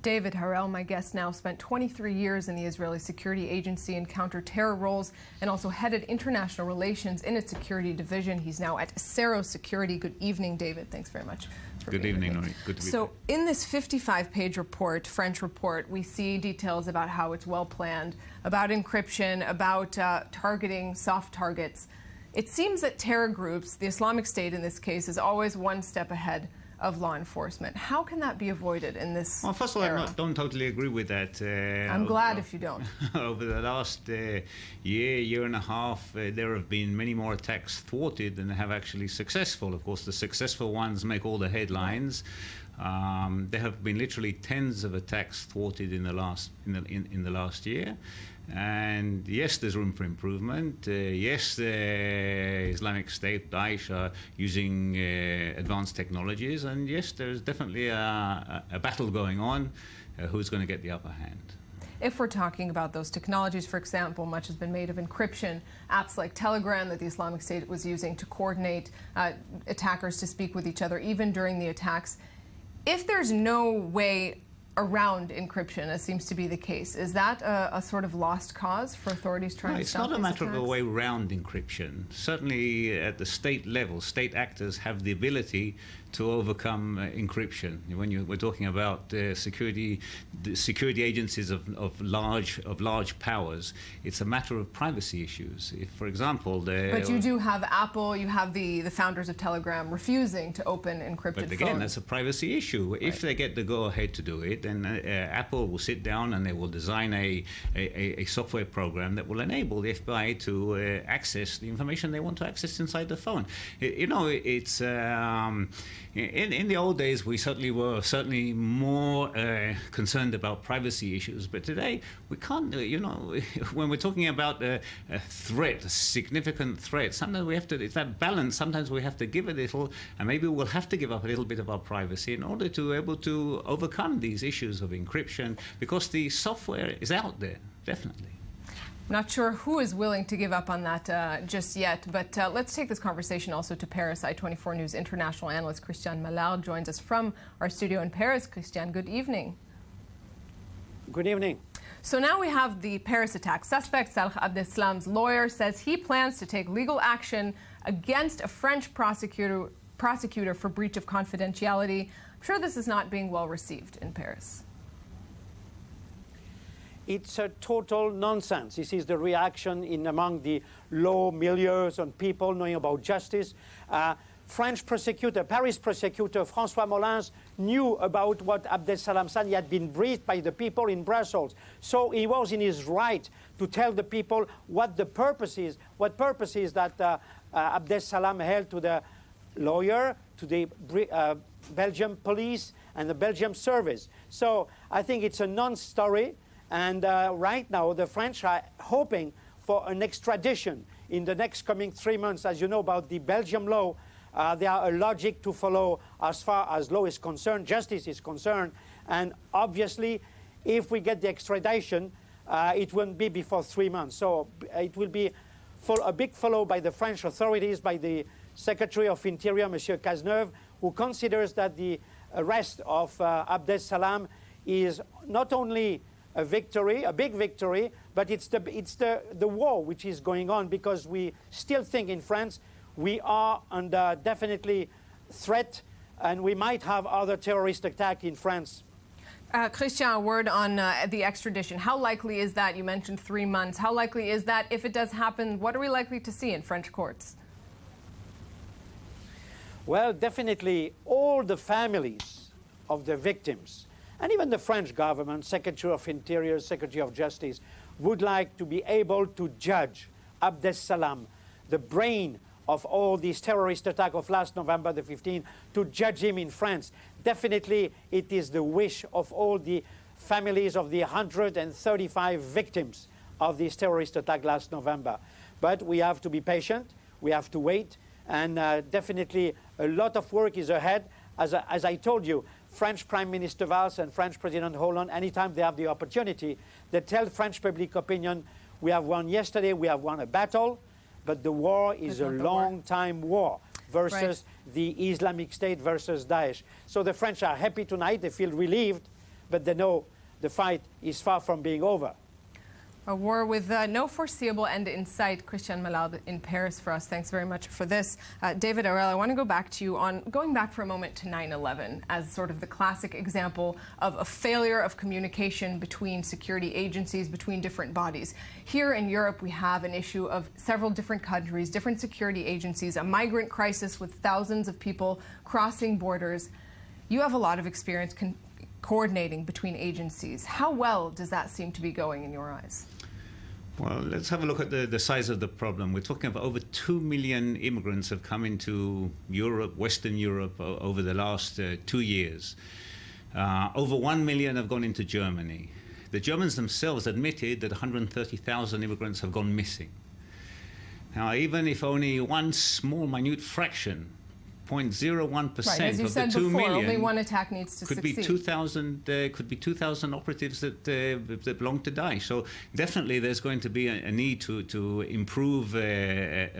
David Harel, my guest now, spent 23 years in the Israeli security agency in counter-terror roles and also headed international relations in its security division. He's now at Sero Security. Good evening, David. Thanks very much for being evening, with me. Good to be So in this 55-page report, French report, we see details about how it's well planned, about encryption, about targeting soft targets. It seems that terror groups, the Islamic State in this case, is always one step ahead of law enforcement. How can that be avoided in this Well, first of all, era? I don't totally agree with that. I'm glad if you don't. Over the last year and a half, there have been many more attacks thwarted than have actually successful. Of course, the successful ones make all the headlines. There have been literally tens of attacks thwarted in the last year. And yes, there's room for improvement. Yes, the Islamic State, Daesh, are using advanced technologies. And yes, there's definitely a battle going on. Who's going to get the upper hand? If we're talking about those technologies, for example, much has been made of encryption, apps like Telegram that the Islamic State was using to coordinate attackers to speak with each other, even during the attacks. If there's no way around encryption, as seems to be the case, is that a sort of lost cause for authorities trying to stop these attacks? It's not a matter of a way around encryption. Certainly at the state level, state actors have the ability to overcome encryption. When we're talking about security agencies of large powers, it's a matter of privacy issues. If, for example, but you do have Apple, you have the founders of Telegram refusing to open encrypted But again, phones. that's a privacy issue. Right. If they get the go-ahead to do it, then Apple will sit down and they will design a software program that will enable the FBI to access the information they want to access inside the phone. It's in the old days we were certainly more concerned about privacy issues, but today we can't. When we're talking about a threat, a significant threat, sometimes we have to. It's that balance. Sometimes we have to give a little, and maybe we'll have to give up a little bit of our privacy in order to be able to overcome these issues of encryption, because the software is out there, definitely. I'm not sure who is willing to give up on that just yet, but let's take this conversation also to Paris. i24 News international analyst Christian Mallard joins us from our studio in Paris. Christian, good evening. Good evening. So now we have the Paris attack. Suspect Salah Abdeslam's lawyer says he plans to take legal action against a French prosecutor for breach of confidentiality. I'm sure this is not being well received in Paris. It's a total nonsense. This is the reaction among the law milieus and people knowing about justice. Paris prosecutor François Molins knew about what Abdeslam said. He had been briefed by the people in Brussels. So he was in his right to tell the people what the purpose is, that Abdeslam held to the lawyer, to the Belgium police and the Belgium service. So I think it's a non-story. And right now, the French are hoping for an extradition in the next coming 3 months. As you know about the Belgium law, there are a logic to follow as far as law is concerned, justice is concerned. And obviously, if we get the extradition, it won't be before 3 months. So it will be a big follow by the French authorities, by the Secretary of Interior, Monsieur Cazeneuve, who considers that the arrest of Abdeslam is not only a victory, a big victory, but it's the war which is going on, because we still think in France we are under definitely threat, and we might have other terrorist attack in France. Christian, a word on the extradition. How likely is that? You mentioned 3 months. How likely is that? If it does happen, what are we likely to see in French courts? Well, definitely all the families of the victims, and even the French government, Secretary of Interior, Secretary of Justice, would like to be able to judge Abdeslam, the brain of all these terrorist attacks of last November the 15th, to judge him in France. Definitely it is the wish of all the families of the 135 victims of this terrorist attack last November. But we have to be patient, we have to wait, and definitely a lot of work is ahead. As I told you, French Prime Minister Valls and French President Hollande, anytime they have the opportunity, they tell French public opinion, we have won yesterday, we have won a battle, but the war is a long-time war versus the Islamic State versus Daesh. So the French are happy tonight, they feel relieved, but they know the fight is far from being over. A war with no foreseeable end in sight. Christian Malard in Paris for us. Thanks very much for this. David Aurel, I want to go back to you on going back for a moment to 9/11 as sort of the classic example of a failure of communication between security agencies, between different bodies. Here in Europe, we have an issue of several different countries, different security agencies, a migrant crisis with thousands of people crossing borders. You have a lot of experience coordinating between agencies. How well does that seem to be going in your eyes? Well, let's have a look at the size of the problem. We're talking about over 2 million immigrants have come into Europe, Western Europe, over the last 2 years. Over 1 million have gone into Germany. The Germans themselves admitted that 130,000 immigrants have gone missing. Now, even if only one small, minute fraction, 0.01% of the 2 million, only one attack needs to could succeed. be 2,000 operatives that belong to Daesh. So definitely there's going to be a need to improve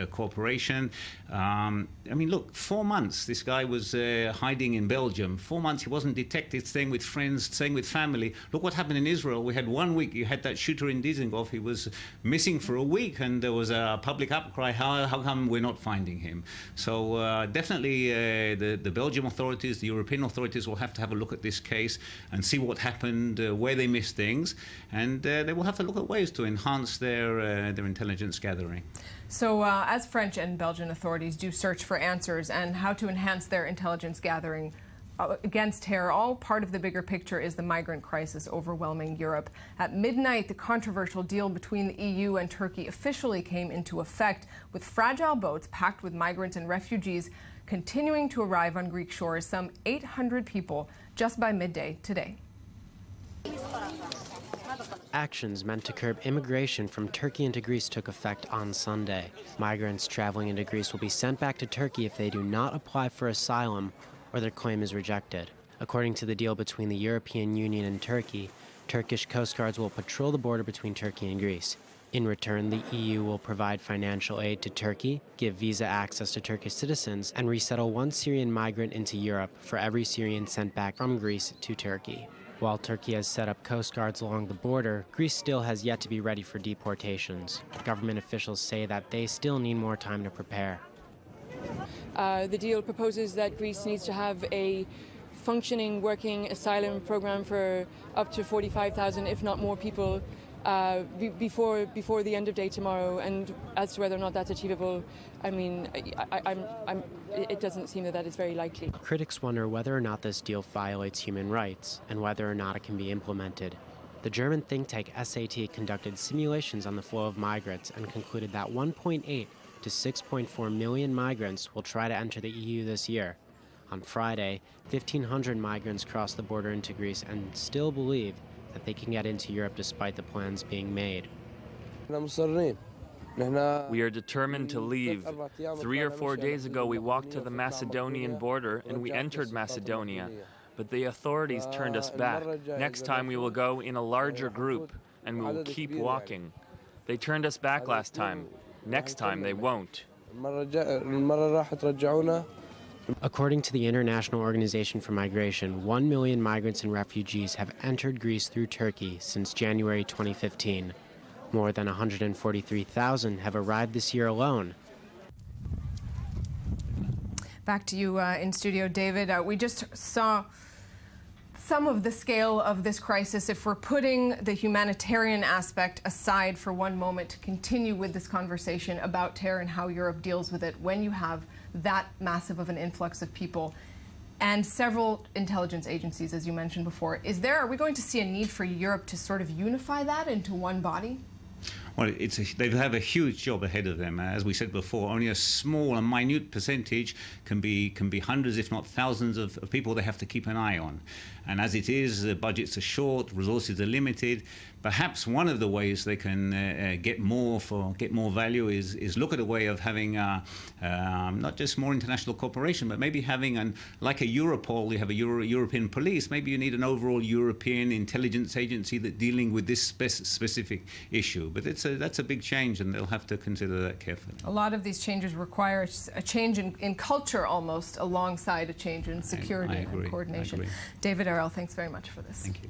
cooperation. I mean, look, 4 months this guy was hiding in Belgium. 4 months he wasn't detected, staying with friends, staying with family. Look what happened in Israel. We had 1 week. You had that shooter in Dizengoff. He was missing for a week, and there was a public outcry. How come we're not finding him? So definitely the Belgian authorities, the European authorities will have to have a look at this case and see what happened, where they missed things, and they will have to look at ways to enhance their intelligence gathering. So as French and Belgian authorities do search for answers and how to enhance their intelligence gathering against terror, all part of the bigger picture is the migrant crisis overwhelming Europe. At midnight, the controversial deal between the EU and Turkey officially came into effect, with fragile boats packed with migrants and refugees continuing to arrive on Greek shores, some 800 people just by midday today. Actions meant to curb immigration from Turkey into Greece took effect on Sunday. Migrants traveling into Greece will be sent back to Turkey if they do not apply for asylum or their claim is rejected. According to the deal between the European Union and Turkey, Turkish coast guards will patrol the border between Turkey and Greece. In return, the EU will provide financial aid to Turkey, give visa access to Turkish citizens, and resettle one Syrian migrant into Europe for every Syrian sent back from Greece to Turkey. While Turkey has set up coast guards along the border, Greece still has yet to be ready for deportations. Government officials say that they still need more time to prepare. The deal proposes that Greece needs to have a functioning, working asylum program for up to 45,000, if not more people, before the end of day tomorrow. And as to whether or not that's achievable, I mean, it doesn't seem that is very likely. Critics wonder whether or not this deal violates human rights and whether or not it can be implemented. The German think tank SAT conducted simulations on the flow of migrants and concluded that 1.8 to 6.4 million migrants will try to enter the EU this year. On Friday, 1,500 migrants crossed the border into Greece and still believe that they can get into Europe despite the plans being made. We are determined to leave. 3 or 4 days ago, we walked to the Macedonian border and we entered Macedonia. But the authorities turned us back. Next time we will go in a larger group and we will keep walking. They turned us back last time. Next time they won't. According to the International Organization for Migration, 1 million migrants and refugees have entered Greece through Turkey since January 2015. More than 143,000 have arrived this year alone. Back to you in studio, David. We just saw some of the scale of this crisis. If we're putting the humanitarian aspect aside for one moment to continue with this conversation about terror and how Europe deals with it, when you have that massive of an influx of people and several intelligence agencies, as you mentioned before, are we going to see a need for Europe to sort of unify that into one body? Well, they have a huge job ahead of them. As we said before, only a small and minute percentage can be hundreds, if not thousands, of people they have to keep an eye on. And as it is, the budgets are short, resources are limited. Perhaps one of the ways they can get more value is look at a way of having not just more international cooperation, but maybe having like a Europol. You have a European police. Maybe you need an overall European intelligence agency that's dealing with this specific issue. But it's that's a big change, and they'll have to consider that carefully. A lot of these changes require a change in culture almost alongside a change in security I agree, and coordination. I agree. David Arell, thanks very much for this. Thank you.